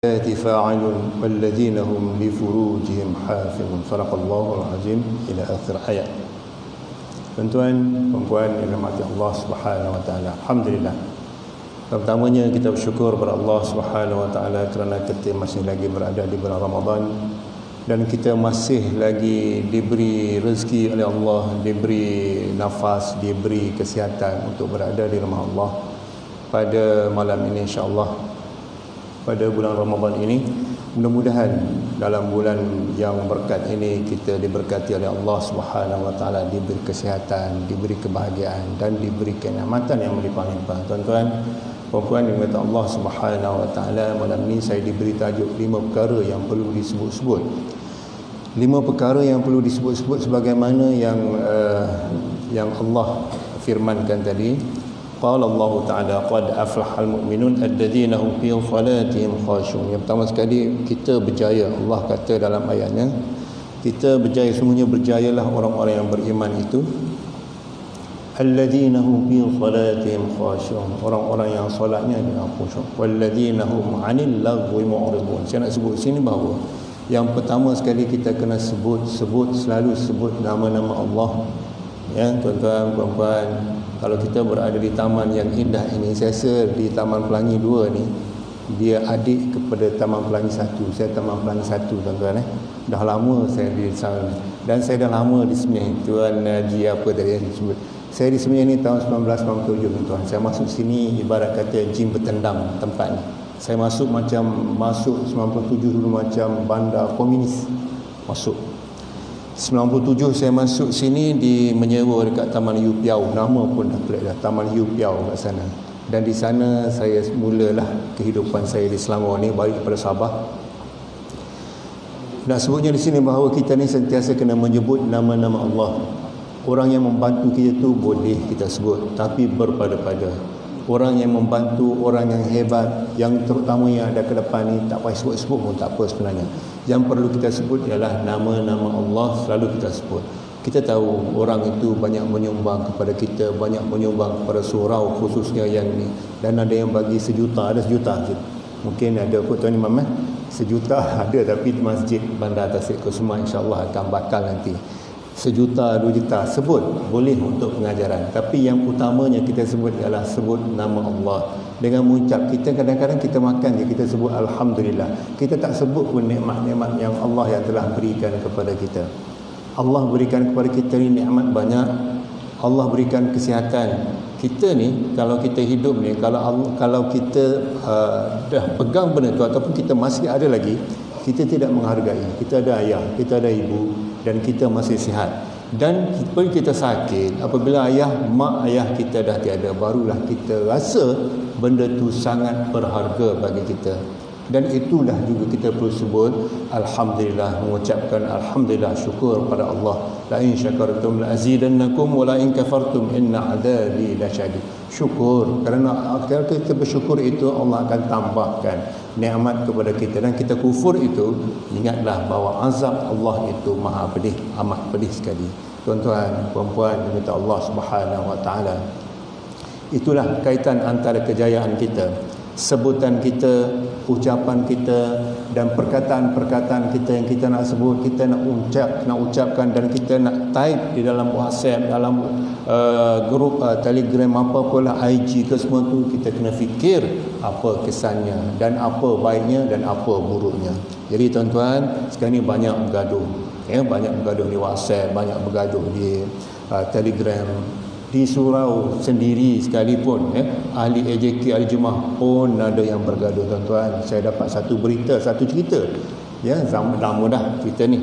فاعلون والذين هم لفروجهم حافظون صدق الله العظيم إلى آخر ayat. Tuan-tuan, puan-puan yang dirahmati Allah Subhanahu wa taala. Alhamdulillah. Pertamanya kita bersyukur kepada Allah Subhanahu wa taala kerana kita masih lagi berada di bulan Ramadan dan kita masih lagi diberi rezeki oleh Allah, diberi nafas, diberi kesihatan untuk berada di rumah Allah pada malam ini insya-Allah. Pada bulan Ramadan ini, mudah-mudahan dalam bulan yang berkat ini kita diberkati oleh Allah Subhanahu wa taala, diberi kesihatan, diberi kebahagiaan dan diberi kenikmatan yang melimpah-limpah. Tuan-tuan, puan-puan yang dirahmati Allah Subhanahu wa taala, malam ini saya diberi tajuk 5 perkara yang perlu disebut-sebut. 5 perkara yang perlu disebut-sebut sebagaimana yang Allah firmankan tadi. Qala Allah Ta'ala qad aflahal mu'minun alladhina hum fi salatihim khashu'un. Yang pertama sekali kita berjaya. Allah kata dalam ayatnya, kita berjaya, semuanya berjayalah orang-orang yang beriman itu. Alladhina hum fi salatihim khashu'un. Orang-orang yang solatnya dengan khusyuk. Walladhina hum 'anil lagwi mu'ridun. Saya nak sebut sini bahawa yang pertama sekali kita kena selalu sebut nama-nama Allah. Ya, tuan-tuan, puan-puan, kalau kita berada di taman yang indah ini, saya rasa di Taman Pelangi 2 ni, dia adik kepada Taman Pelangi 1. Saya Taman Pelangi 1, tuan-tuan. Dah lama saya di sana. Dan saya dah lama di Semih. Tuan Haji apa tadi yang disebut. Saya di Semih ni tahun 1997, tuan. Saya masuk sini ibarat kata jin bertendang tempat ni. Saya masuk 97 dulu macam bandar komunis. Masuk 97 saya masuk sini di menyewa dekat Taman Hiu Piau. Nama pun dah pelik dah, Taman Hiu Piau kat sana. Dan di sana saya mulalah kehidupan saya di Selangor ni, balik kepada Sabah. Nak sebutnya di sini bahawa kita ni sentiasa kena menyebut nama-nama Allah. Orang yang membantu kita tu boleh kita sebut, tapi berpada-pada. Orang yang membantu, orang yang hebat, yang terutama yang ada ke depan ni, tak payah sebut-sebut pun tak apa sebenarnya. Yang perlu kita sebut ialah nama-nama Allah, selalu kita sebut. Kita tahu orang itu banyak menyumbang kepada kita, banyak menyumbang kepada surau khususnya yang ni. Dan ada yang bagi 1 juta, ada 1 juta. Mungkin ada kot tuan Imam 1 juta ada, tapi di Masjid Bandar Tasik Kusuma insya-Allah akan bakal nanti. 1 juta, 2 juta sebut boleh untuk pengajaran, tapi yang utamanya kita sebut ialah sebut nama Allah dengan mengucap. Kita kadang-kadang kita makan je kita sebut alhamdulillah, kita tak sebut pun nikmat-nikmat yang Allah yang telah berikan kepada kita. Allah berikan kepada kita ni nikmat banyak. Allah berikan kesihatan. Kita ni kalau kita hidup ni, kalau kita dah pegang benda tu ataupun kita masih ada lagi, kita tidak menghargai. Kita ada ayah, kita ada ibu, dan kita masih sihat. Dan apabila kita sakit, apabila mak ayah kita dah tiada, barulah kita rasa benda tu sangat berharga bagi kita. Dan itulah juga kita perlu sebut alhamdulillah, mengucapkan alhamdulillah, syukur pada Allah. La in syakartum la azidannakum wa la in kafartum inna adabi lasyadid. Syukur, kerana kalau kita bersyukur itu Allah akan tambahkan nikmat kepada kita. Dan kita kufur itu, ingatlah bahawa azab Allah itu maha pedih, amat pedih sekali. Tuan-tuan, puan-puan yang minta Allah Subhanahu wa taala, itulah kaitan antara kejayaan kita, sebutan kita, ucapan kita, dan perkataan-perkataan kita yang kita nak sebut, kita nak ucapkan, dan kita nak type di dalam WhatsApp, dalam grup Telegram, apa-apalah, IG ke semua tu, kita kena fikir apa kesannya dan apa baiknya dan apa buruknya. Jadi tuan-tuan, sekarang ni banyak bergaduh, banyak bergaduh di WhatsApp, banyak bergaduh di Telegram. Di surau sendiri sekalipun, ahli AJK, ahli jemaah pun ada yang bergaduh, tuan-tuan. Saya dapat satu berita, satu cerita, zaman lama dah cerita ni.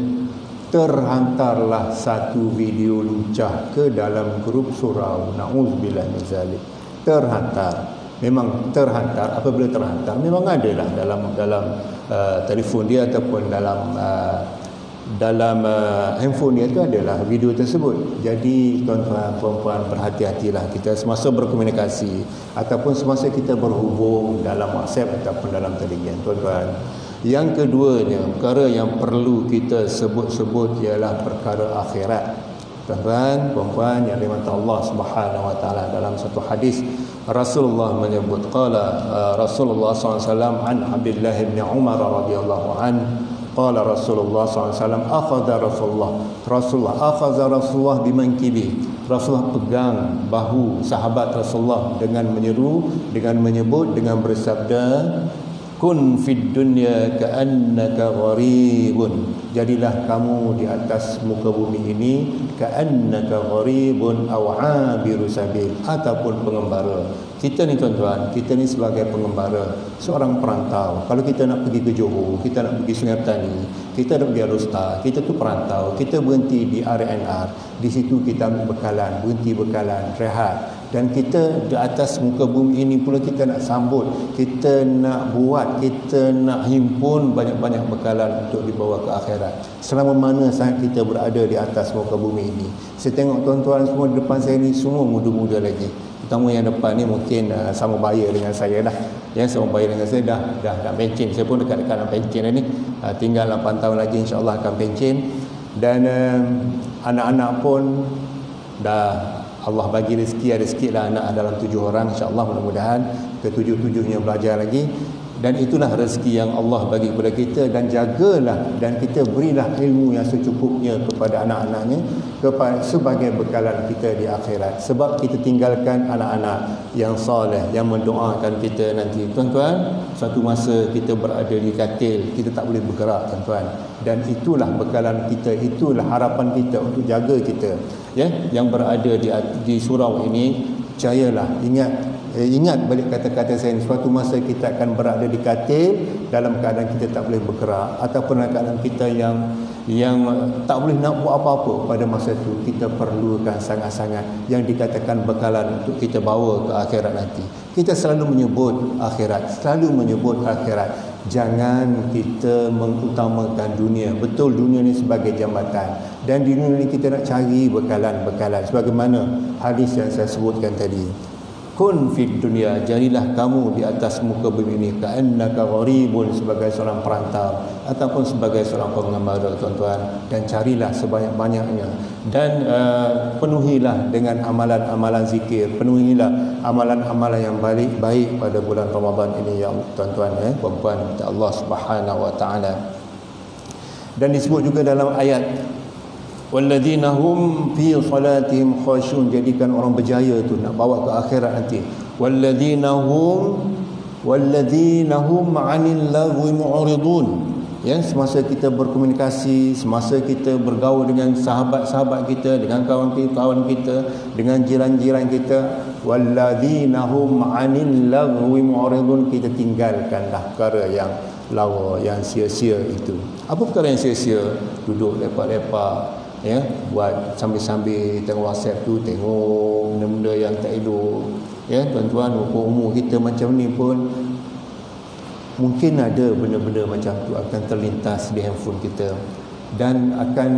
Terhantarlah satu video lucah ke dalam grup surau. Na'udzubillah min zalik. Terhantar. Memang terhantar. Apabila terhantar, memang adalah dalam telefon dia ataupun dalam handphone dia tu adalah video tersebut. Jadi tuan-tuan, puan-puan, berhati-hatilah kita semasa berkomunikasi ataupun semasa kita berhubung dalam WhatsApp ataupun dalam Telegram, tuan-tuan. Yang keduanya, perkara yang perlu kita sebut-sebut ialah perkara akhirat. Tuan-tuan, puan-puan yang dirahmati Allah Subhanahu wa taala, dalam satu hadis Rasulullah menyebut, qala Rasulullah SAW an Abdullah bin Umar radhiyallahu an, qala Rasulullah SAW akhadha Rasulullah bimankibi, Rasulullah pegang bahu sahabat Rasulullah dengan menyebut, dengan bersabda, kun fid dunya ka'annaka gharibun, jadilah kamu di atas muka bumi ini ka'annaka gharibun aw 'abiru sabil, ataupun pengembara. Kita ni tuan-tuan, kita ni sebagai pengembara, seorang perantau. Kalau kita nak pergi ke Johor, kita nak pergi Sungai Petani, kita nak pergi Alostar, kita tu perantau, kita berhenti di RNR, di situ kita ambil bekalan, berhenti bekalan, rehat. Dan kita di atas muka bumi ini pula kita nak sambut, kita nak buat, kita nak himpun banyak-banyak bekalan untuk dibawa ke akhirat. Selama mana saat kita berada di atas muka bumi ini. Saya tengok tuan-tuan semua di depan saya ni semua muda-muda lagi. Terutama yang depan ni mungkin sama baya dengan saya dah. Yang sama baya dengan saya dah pencen. Saya pun dekat-dekat nak pencen ni. Tinggal 8 tahun lagi insya-Allah akan pencen. Dan anak-anak pun dah Allah bagi rezeki, ada sikit lah anak dalam 7 orang, insya-Allah mudah-mudahan ke-7-7-nya belajar lagi. Dan itulah rezeki yang Allah bagi kepada kita, dan jagalah dan kita berilah ilmu yang secukupnya kepada anak-anaknya sebagai bekalan kita di akhirat. Sebab kita tinggalkan anak-anak yang soleh, yang mendoakan kita nanti. Tuan-tuan, suatu masa kita berada di katil, kita tak boleh bergerak tuan-tuan. Dan itulah bekalan kita, itulah harapan kita untuk jaga kita. Ya, yang berada di surau ini, percayalah, ingat balik kata-kata saya ni, suatu masa kita akan berada di katil dalam keadaan kita tak boleh bergerak, ataupun dalam keadaan kita yang tak boleh nak buat apa-apa. Pada masa itu kita perlukan sangat-sangat yang dikatakan bekalan untuk kita bawa ke akhirat nanti. Kita selalu menyebut akhirat. Jangan kita mengutamakan dunia. Betul, dunia ni sebagai jambatan, dan di dunia ni kita nak cari bekalan sebagaimana hadis yang saya sebutkan tadi. Kun fid dunya, jadilah kamu di atas muka bumi ini ka'annaka gharibun, sebagai seorang perantau ataupun sebagai seorang pengembara tuan-tuan, dan carilah sebanyak-banyaknya, dan penuhilah dengan amalan-amalan zikir, penuhilah amalan-amalan yang baik pada bulan Ramadan ini ya tuan-tuan, puan-puan Allah Subhanahu wa taala. Dan disebut juga dalam ayat walladzina hum fi salatihim khashyun, jadikan orang berjaya tu nak bawa ke akhirat nanti. Walladzina hum 'anil lagwi mu'ridun, ya, semasa kita berkomunikasi, semasa kita bergaul dengan sahabat-sahabat kita, dengan kawan-kawan kita, dengan jiran-jiran kita, walladzina hum 'anil lagwi mu'ridun, kita tinggalkanlah perkara yang lawa, yang sia-sia itu. Apa perkara yang sia-sia? Duduk lepak-lepak, ya, buat sambil-sambil tengok WhatsApp tu, tengok benda-benda yang tak elok. Ya tuan-tuan, umur kita macam ni pun mungkin ada benda-benda macam tu akan terlintas di handphone kita, dan akan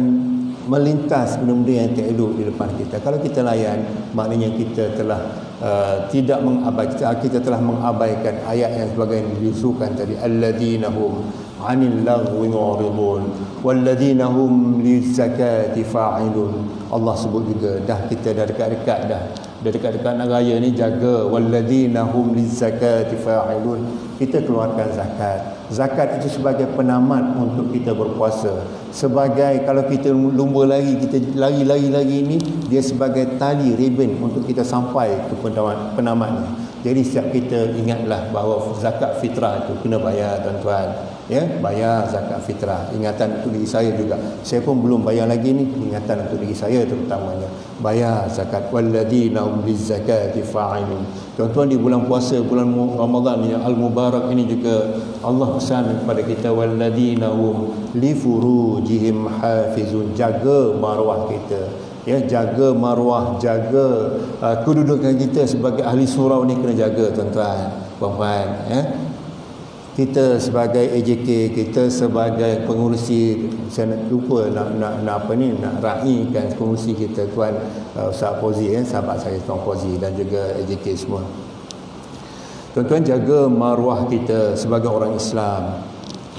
melintas benda-benda yang tak elok di depan kita. Kalau kita layan, maknanya kita telah kita telah mengabaikan ayat yang sebagaimana disuruhkan tadi, alladzina hum 'anil lagwi mu'ridun walladzina hum lizakati fa'ilun. Allah sebut juga kita dah dekat-dekat nak raya ni, jaga walladzina hum lizakati fa'ilun. Kita keluarkan zakat itu sebagai penamat untuk kita berpuasa, sebagai kalau kita lumba lari, kita lari ini, dia sebagai tali ribbon untuk kita sampai ke penamatnya. Jadi setiap kita ingatlah bahawa zakat fitrah itu kena bayar tuan-tuan, ya, bayar zakat fitrah. Ingatan untuk diri saya juga, saya pun belum bayar lagi ni, ingatan untuk diri saya terutamanya, bayar zakat. Walladzina hum lizakati fa'ilun. Tuan-tuan, di bulan puasa, bulan Ramadan yang al-mubarak ini juga Allah pesan kepada kita, walladzina hum li furujihim hafizun, jaga maruah kita, ya, jaga maruah, jaga kedudukan kita sebagai ahli surau ni kena jaga tuan-tuan, puan-puan, ya. Kita sebagai AJK, kita sebagai pengurusi, saya nak lupa nak raikan pengurusi kita tuan Ustaz Fauzi, sahabat saya Tuan Fauzi, dan juga AJK semua. Tuan-tuan, jaga maruah kita sebagai orang Islam.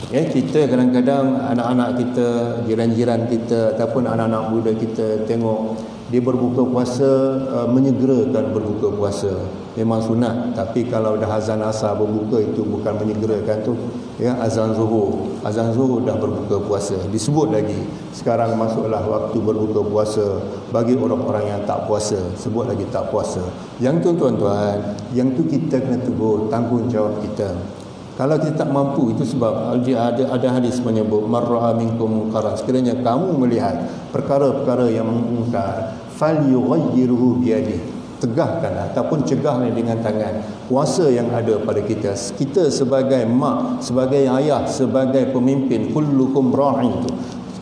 Ya, kita kadang-kadang anak-anak kita, jiran-jiran kita ataupun anak-anak muda kita tengok dia berbuka puasa menyegerakan berbuka puasa. Memang sunat, tapi kalau dah azan asar berbuka itu bukan menyegerakan tu. Ya, azan zuhur dah berbuka puasa. Disebut lagi sekarang masuklah waktu berbuka puasa bagi orang-orang yang tak puasa. Sebut lagi tak puasa. Yang tu tuan-tuan, yang tu kita kena tegur, tanggungjawab kita. Kalau kita tak mampu, itu sebab ada hadis menyebut marra'a minkum munkaran, sekiranya kamu melihat perkara-perkara yang mungkar, falyughayyirhu biyadihi, tegahkan ataupun cegahlah dengan tangan. Kuasa yang ada pada kita, kita sebagai mak, sebagai ayah, sebagai pemimpin, kullukum ra'in tu,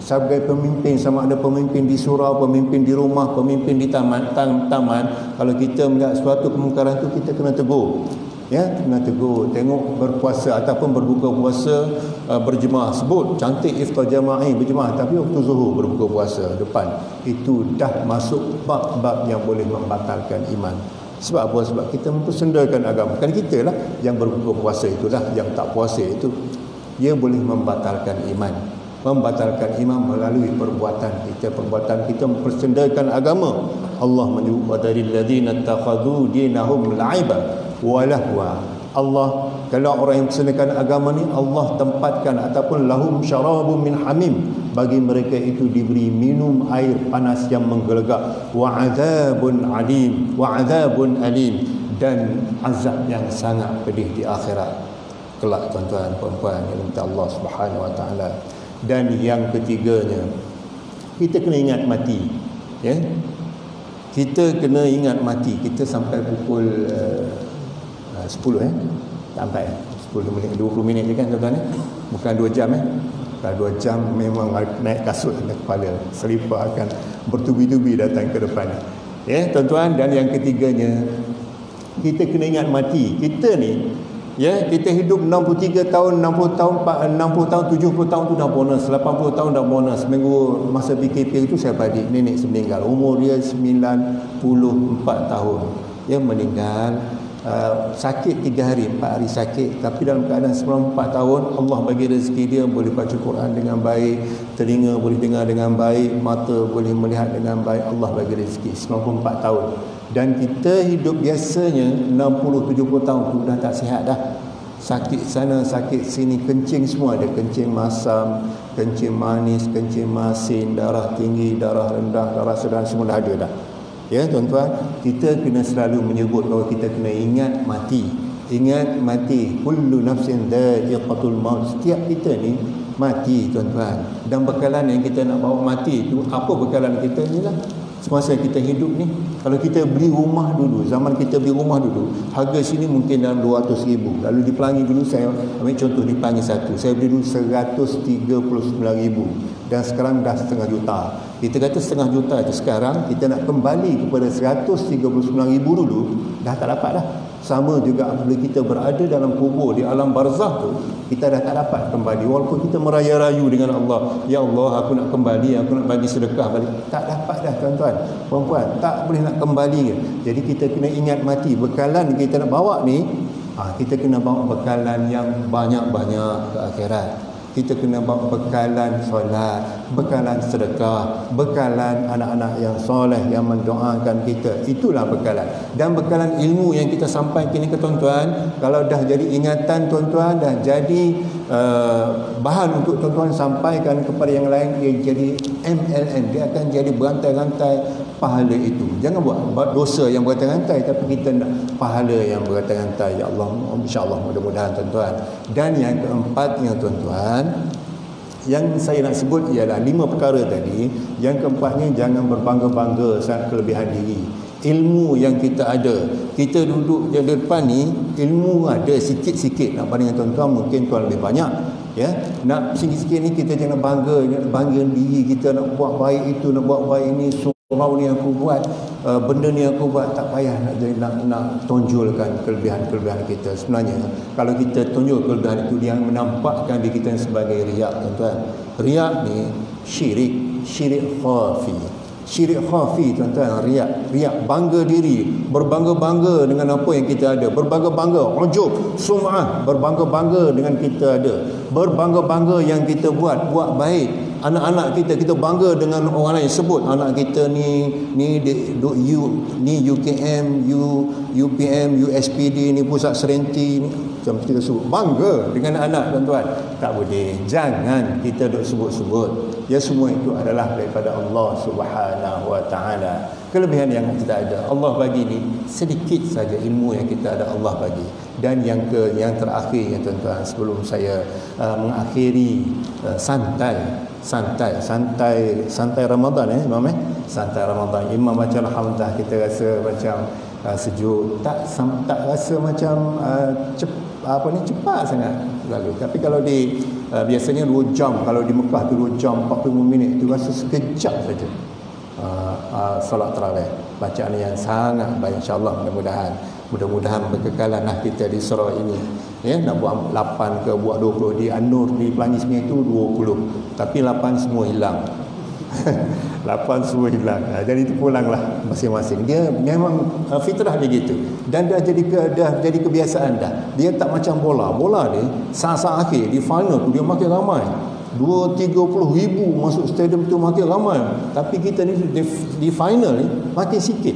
sebagai pemimpin, sama ada pemimpin di surau, pemimpin di rumah, pemimpin di taman, kalau kita melihat suatu kemungkaran tu, kita kena tegur. Ya, kena tegur, tengok berpuasa ataupun berbuka puasa berjemaah. Sebut cantik iftar jama'i berjemaah, tapi waktu zuhur berbuka puasa depan, itu dah masuk bab-bab yang boleh membatalkan iman. Sebab apa? Sebab kita mempersendakan agama. Bukan kita lah yang berbuka puasa, itulah yang tak puasa itu. Dia boleh membatalkan iman. Membatalkan iman melalui perbuatan kita mempersendakan agama. Allah menyebut dari alladzina takhadhu dinahum la'iba walahwa. Allah, kalau orang yang mempersendakan agama ni, Allah tempatkan ataupun lahum syarabun min hamim, bagi mereka itu diberi minum air panas yang menggelegak, wa adzabun alim, dan azab yang sangat pedih di akhirat kelak, tuan-tuan puan-puan yang minta Allah Subhanahu wa taala. Dan yang ketiganya, kita kena ingat mati. Ya, kita kena ingat mati. Kita sampai pukul 10 sampai 10 minit, 20 minit je kan tuan-tuan, bukan 2 jam. Kalau 2 jam memang naik kasut dan kepala, selipar akan bertubi-tubi datang ke depan. Ya tuan-tuan, dan yang ketiganya, kita kena ingat mati. Kita ni, ya, kita hidup 63 tahun, 60 tahun, 60 tahun, 70 tahun tu dah bonus, 80 tahun dah bonus. Minggu masa PKP itu saya adik nenek meninggal, umur dia 94 tahun. Dia meninggal sakit 3 hari, 4 hari sakit, tapi dalam keadaan 94 tahun Allah bagi rezeki dia boleh baca Quran dengan baik, telinga boleh dengar dengan baik, mata boleh melihat dengan baik. Allah bagi rezeki 94 tahun. Dan kita hidup biasanya 60-70 tahun tu dah tak sihat dah. Sakit sana, sakit sini, kencing semua ada. Kencing masam, kencing manis, kencing masin, darah tinggi, darah rendah, darah sedang, semua dah ada dah. Ya tuan-tuan, kita kena selalu menyebut bahawa kita kena ingat mati. Ingat mati. Kullu nafsin dha'iqatul maut. Setiap kita ni mati tuan-tuan. Dan bekalan yang kita nak bawa mati itu, apa bekalan kita ni lah. Semasa kita hidup ni, kalau kita beli rumah dulu, zaman kita beli rumah dulu, harga sini mungkin dalam 200,000. Lalu di Pelangi dulu, saya ambil contoh di Pelangi satu, saya beli dulu 139,000, dan sekarang dah 500,000 juta. Kita kata 500,000 juta itu sekarang, kita nak kembali kepada 139,000 dulu, dah tak dapat dah. Sama juga apabila kita berada dalam kubur di alam barzah tu, kita dah tak dapat kembali. Walaupun kita meraya-rayu dengan Allah, ya Allah aku nak kembali, aku nak bagi sedekah balik, tak dapat dah tuan-tuan puan-puan, tak boleh nak kembali. Jadi kita kena ingat mati. Bekalan kita nak bawa ni, kita kena bawa bekalan yang banyak-banyak ke akhirat. Kita kena bawa bekalan solat, bekalan sedekah, bekalan anak-anak yang soleh yang mendoakan kita. Itulah bekalan. Dan bekalan ilmu yang kita sampaikan ini ke tuan-tuan, kalau dah jadi ingatan tuan-tuan, dah jadi bahan untuk tuan-tuan sampaikan kepada yang lain, dia jadi MLM, dia akan jadi berantai-rantai pahala itu. Jangan buat dosa yang berantai-rantai, tapi kita nak pahala yang berantai-rantai. Ya Allah, insya-Allah, mudah-mudahan tuan-tuan. Dan yang keempatnya tuan-tuan, yang saya nak sebut ialah 5 perkara tadi. Yang keempatnya, jangan berbangga-bangga sangat kelebihan diri. Ilmu yang kita ada, kita duduk di depan ni, ilmu ada sikit-sikit. Nak bandingkan tuan-tuan, mungkin tuan lebih banyak. Ya, nak sikit-sikit ni kita jangan bangga diri kita, nak buat baik itu, nak buat baik ini. Surau ni aku buat, benda ni aku buat, tak payah nak tonjolkan kelebihan-kelebihan kita. Sebenarnya kalau kita tonjol kelebihan itu, dia menampakkan diri kita sebagai riak tuan-tuan. Riak ni syirik khafi. Syirik khafi tuan-tuan, riak, bangga diri, berbangga-bangga dengan apa yang kita ada, berbangga-bangga, ujub, sum'ah, berbangga-bangga dengan kita ada, berbangga-bangga yang kita buat baik. anak-anak kita bangga dengan orang lain, sebut anak kita ni UKM, UPM, USPD ni, Pusat Serenti ni, macam kita sebut bangga dengan anak tuan-tuan. Tak boleh, jangan kita duk sebut-sebut. Ya, semua itu adalah daripada Allah Subhanahu wa taala. Kelebihan yang kita ada, Allah bagi ni sedikit saja ilmu yang kita ada, Allah bagi. Dan yang terakhir ya tuan-tuan, sebelum saya mengakhiri santai Ramadan Imam santai Ramadan. Imam baca alhamdulillah, kita rasa macam sejuk, tak rasa macam cepat sangat lalu. Tapi kalau di biasanya 2 jam, kalau di Mekah tu 2 jam 45 minit tu rasa sekejap saja. Solat tarawih, bacaan yang sangat baik, insya-Allah. Mudah-mudahan berkekalan kita di surau ini. Ya, nak buat 8 ke buat 20, di An-Nur di Pelangi Semia itu 20, tapi 8 semua hilang. 8 semua hilang. Jadi itu pulanglah masing-masing. Dia memang fitrah dia gitu. Dan dah jadi kebiasaan dah. Dia tak macam bola ni saat-saat akhir di final tu dia makin ramai. 2-30 ribu masuk stadium tu, makin ramai. Tapi kita ni di final ni makin sikit.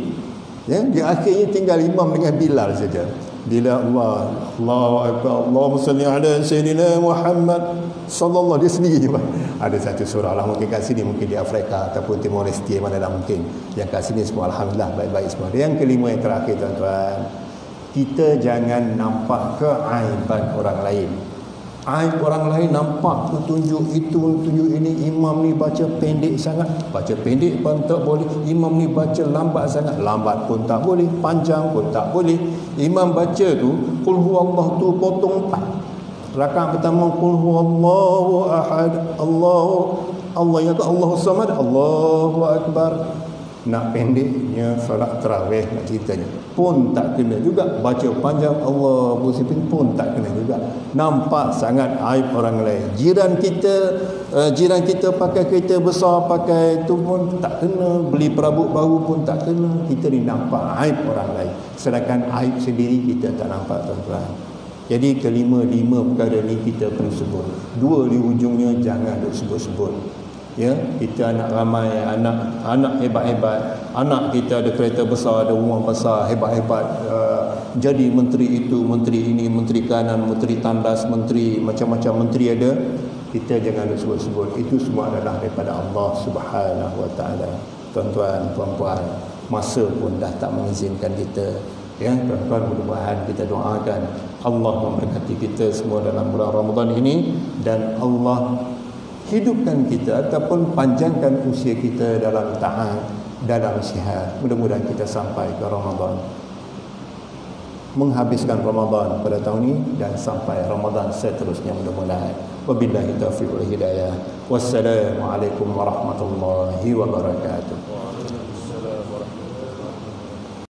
Ya, di akhirnya tinggal imam dengan Bilal saja. Bila Allahu Akbar, Allahumma salli ala sayyidina Muhammad sallallahu, dia sendiri je. Ada satu surah lah mungkin kat sini, mungkin di Afrika ataupun Timor Leste, mana dah mungkin. Yang kat sini semua alhamdulillah baik-baik semua. Yang kelima, yang terakhir tuan-tuan, kita jangan nampak keaiban orang lain. Aib orang lain nampak, tunjuk itu, tunjuk ini. Imam ni baca pendek sangat, baca pendek pun tak boleh. Imam ni baca lambat sangat, lambat pun tak boleh. Panjang pun tak boleh. Imam baca tu qul huwallahu tu potong 4. Rakaat pertama qul huwallahu ahad, Allah yang Allahu samad, Allahu akbar. Nak pendeknya solat tarawih, nak ceritanya pun tak kena juga. Baca panjang Allah bersipin pun tak kena juga. Nampak sangat aib orang lain. Jiran kita pakai kereta besar, pakai tu pun tak kena. Beli perabot baru pun tak kena. Kita ni nampak aib orang lain, sedangkan aib sendiri kita tak nampak tuan-tuan. Jadi kelima perkara ni kita perlu sebut. 2 di ujungnya jangan duk sebut-sebut. Ya, kita anak ramai, anak hebat-hebat, anak kita ada kereta besar, ada rumah besar, hebat-hebat, jadi menteri itu, menteri ini, menteri kanan, menteri tandas, menteri macam-macam menteri ada. Kita jangan sebut-sebut. Itu semua adalah daripada Allah Subhanahu wa taala. Tuan-tuan, puan-puan, masa pun dah tak mengizinkan kita. Ya, tuan-tuan, mudah-mudahan kita doakan Allah memberkati kita semua dalam bulan Ramadan ini, dan Allah hidupkan kita ataupun panjangkan usia kita dalam taat, dalam sihat. Mudah-mudahan kita sampai ke Ramadan, menghabiskan Ramadan pada tahun ini dan sampai Ramadan seterusnya mudah-mudahan. Wabillahi taufiq wal hidayah. Wassalamualaikum warahmatullahi wabarakatuh.